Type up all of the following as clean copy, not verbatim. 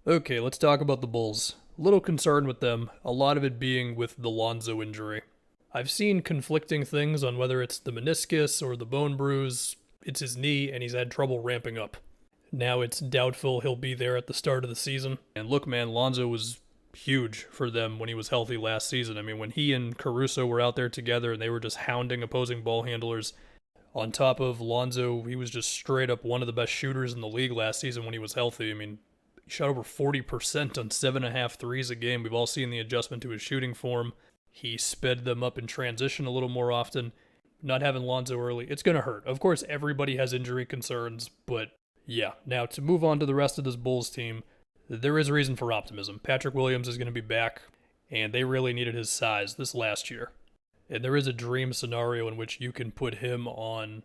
Okay, let's talk about the Bulls. A little concerned with them, a lot of it being with the Lonzo injury. I've seen conflicting things on whether it's the meniscus or the bone bruise. It's his knee, and he's had trouble ramping up. Now it's doubtful he'll be there at the start of the season. And look, man, Lonzo was huge for them when he was healthy last season. I mean, when he and Caruso were out there together and they were just hounding opposing ball handlers, on top of Lonzo, he was just straight up one of the best shooters in the league last season when he was healthy. I mean, he shot over 40% on 7.5 threes a game. We've all seen the adjustment to his shooting form. He sped them up in transition a little more often. Not having Lonzo early, it's going to hurt. Of course, everybody has injury concerns, but yeah. Now, to move on to the rest of this Bulls team, there is reason for optimism. Patrick Williams is going to be back, and they really needed his size this last year. And there is a dream scenario in which you can put him on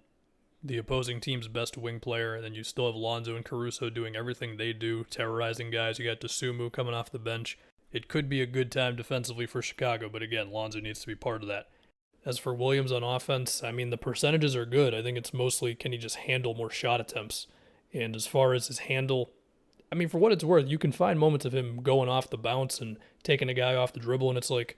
the opposing team's best wing player, and then you still have Lonzo and Caruso doing everything they do, terrorizing guys. You got Dosunmu coming off the bench. It could be a good time defensively for Chicago, but again, Lonzo needs to be part of that. As for Williams on offense, I mean, the percentages are good. I think it's mostly can he just handle more shot attempts? And as far as his handle, I mean, for what it's worth, you can find moments of him going off the bounce and taking a guy off the dribble, and it's like,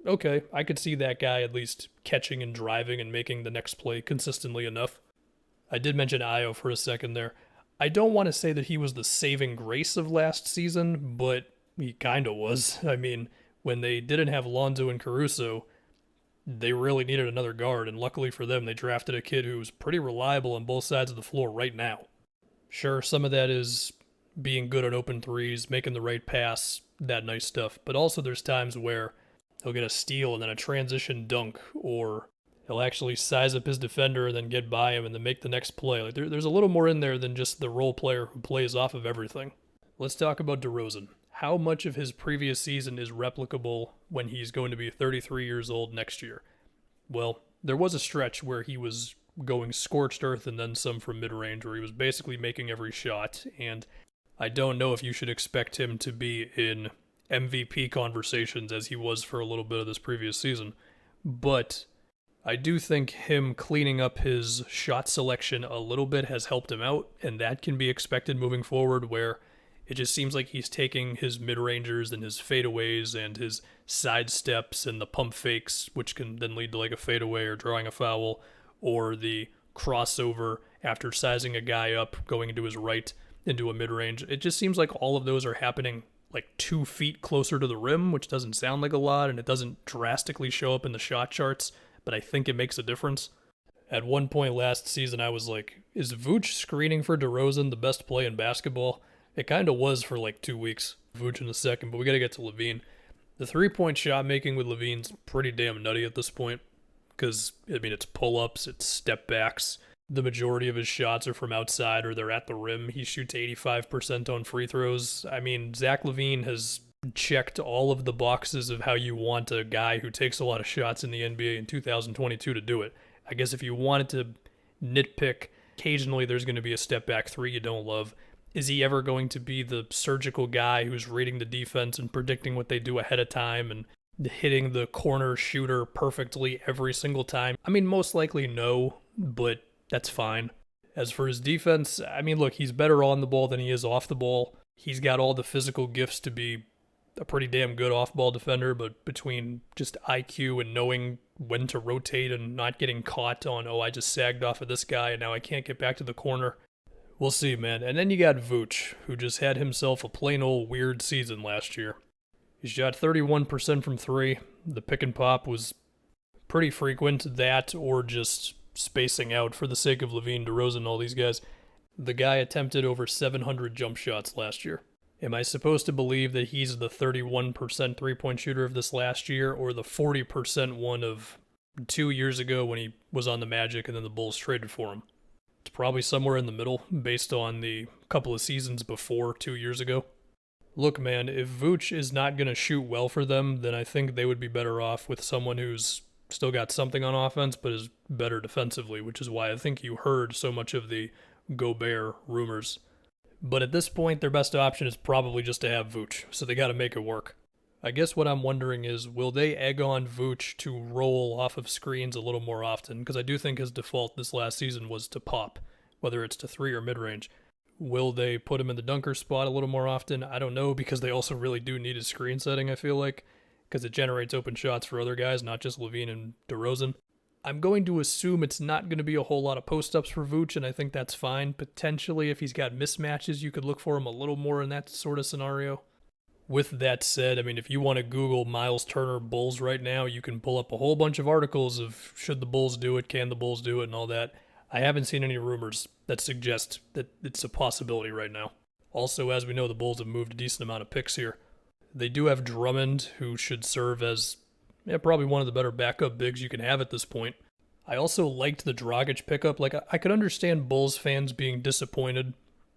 okay, I could see that guy at least catching and driving and making the next play consistently enough. I did mention Io for a second there. I don't want to say that he was the saving grace of last season, but he kind of was. I mean, when they didn't have Lonzo and Caruso, they really needed another guard, and luckily for them, they drafted a kid who's pretty reliable on both sides of the floor right now. Sure, some of that is being good on open threes, making the right pass, that nice stuff, but also there's times where he'll get a steal and then a transition dunk, or he'll actually size up his defender and then get by him and then make the next play. Like there's a little more in there than just the role player who plays off of everything. Let's talk about DeRozan. How much of his previous season is replicable when he's going to be 33 years old next year? Well, there was a stretch where he was going scorched earth and then some from mid-range, where he was basically making every shot, and I don't know if you should expect him to be in MVP conversations as he was for a little bit of this previous season, but I do think him cleaning up his shot selection a little bit has helped him out, and that can be expected moving forward, where it just seems like he's taking his mid-rangers and his fadeaways and his side steps and the pump fakes, which can then lead to like a fadeaway or drawing a foul, or the crossover after sizing a guy up, going into his right into a mid-range. It just seems like all of those are happening like 2 feet closer to the rim, which doesn't sound like a lot, and it doesn't drastically show up in the shot charts, but I think it makes a difference. At one point last season, I was like, is Vooch screening for DeRozan the best play in basketball? It kind of was for like 2 weeks. Vooch in a second, but we got to get to Levine. The three-point shot making with Levine's pretty damn nutty at this point, because, I mean, it's pull-ups, it's step-backs. The majority of his shots are from outside or they're at the rim. He shoots 85% on free throws. I mean, Zach LaVine has checked all of the boxes of how you want a guy who takes a lot of shots in the NBA in 2022 to do it. I guess if you wanted to nitpick, occasionally there's going to be a step-back three you don't love. Is he ever going to be the surgical guy who's reading the defense and predicting what they do ahead of time and hitting the corner shooter perfectly every single time? I mean, most likely no, but that's fine. As for his defense, I mean, look, he's better on the ball than he is off the ball. He's got all the physical gifts to be a pretty damn good off-ball defender, but between just IQ and knowing when to rotate and not getting caught on, oh, I just sagged off of this guy and now I can't get back to the corner, we'll see, man. And then you got Vooch, who just had himself a plain old weird season last year. He shot 31% from three. The pick and pop was pretty frequent, that or just spacing out for the sake of Levine, DeRozan, and all these guys. The guy attempted over 700 jump shots last year. Am I supposed to believe that he's the 31% three-point shooter of this last year, or the 40% one of 2 years ago when he was on the Magic and then the Bulls traded for him? It's probably somewhere in the middle based on the couple of seasons before 2 years ago. Look, man, if Vooch is not going to shoot well for them, then I think they would be better off with someone who's still got something on offense but is better defensively, which is why I think you heard so much of the Gobert rumors. But at this point, their best option is probably just to have Vooch, so they got to make it work. I guess what I'm wondering is, will they egg on Vooch to roll off of screens a little more often? Because I do think his default this last season was to pop, whether it's to three or mid-range. Will they put him in the dunker spot a little more often? I don't know, because they also really do need his screen setting, I feel like, because it generates open shots for other guys, not just Levine and DeRozan. I'm going to assume it's not going to be a whole lot of post-ups for Vooch, and I think that's fine. Potentially, if he's got mismatches, you could look for him a little more in that sort of scenario. With that said, I mean, if you want to Google Miles Turner Bulls right now, you can pull up a whole bunch of articles of should the Bulls do it, can the Bulls do it, and all that. I haven't seen any rumors that suggest that it's a possibility right now. Also, as we know, the Bulls have moved a decent amount of picks here. They do have Drummond, who should serve as probably one of the better backup bigs you can have at this point. I also liked the Dragic pickup. Like, I could understand Bulls fans being disappointed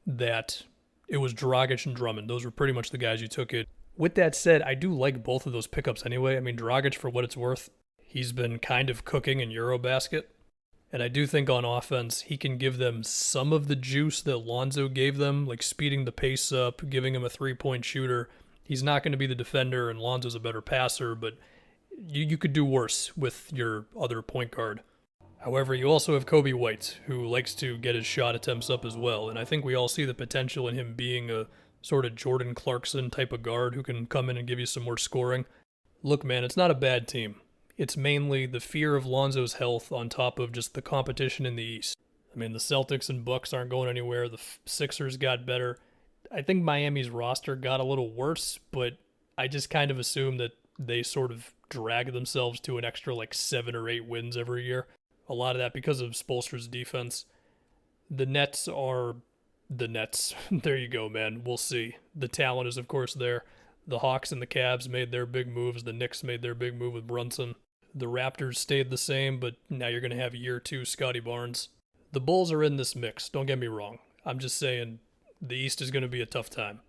that it was Dragic and Drummond. Those were pretty much the guys you took it. With that said, I do like both of those pickups anyway. I mean, Dragic, for what it's worth, he's been kind of cooking in Eurobasket. And I do think on offense, he can give them some of the juice that Lonzo gave them, like speeding the pace up, giving him a three-point shooter. He's not going to be the defender, and Lonzo's a better passer, but you could do worse with your other point guard. However, you also have Kobe White, who likes to get his shot attempts up as well, and I think we all see the potential in him being a sort of Jordan Clarkson type of guard who can come in and give you some more scoring. Look, man, it's not a bad team. It's mainly the fear of Lonzo's health on top of just the competition in the East. I mean, the Celtics and Bucks aren't going anywhere. The Sixers got better. I think Miami's roster got a little worse, but I just kind of assume that they sort of drag themselves to an extra like 7 or 8 wins every year. A lot of that because of Spoelstra's defense. The Nets are the Nets. There you go, man. We'll see. The talent is, of course, there. The Hawks and the Cavs made their big moves. The Knicks made their big move with Brunson. The Raptors stayed the same, but now you're going to have year 2 Scotty Barnes. The Bulls are in this mix, don't get me wrong. I'm just saying the East is going to be a tough time.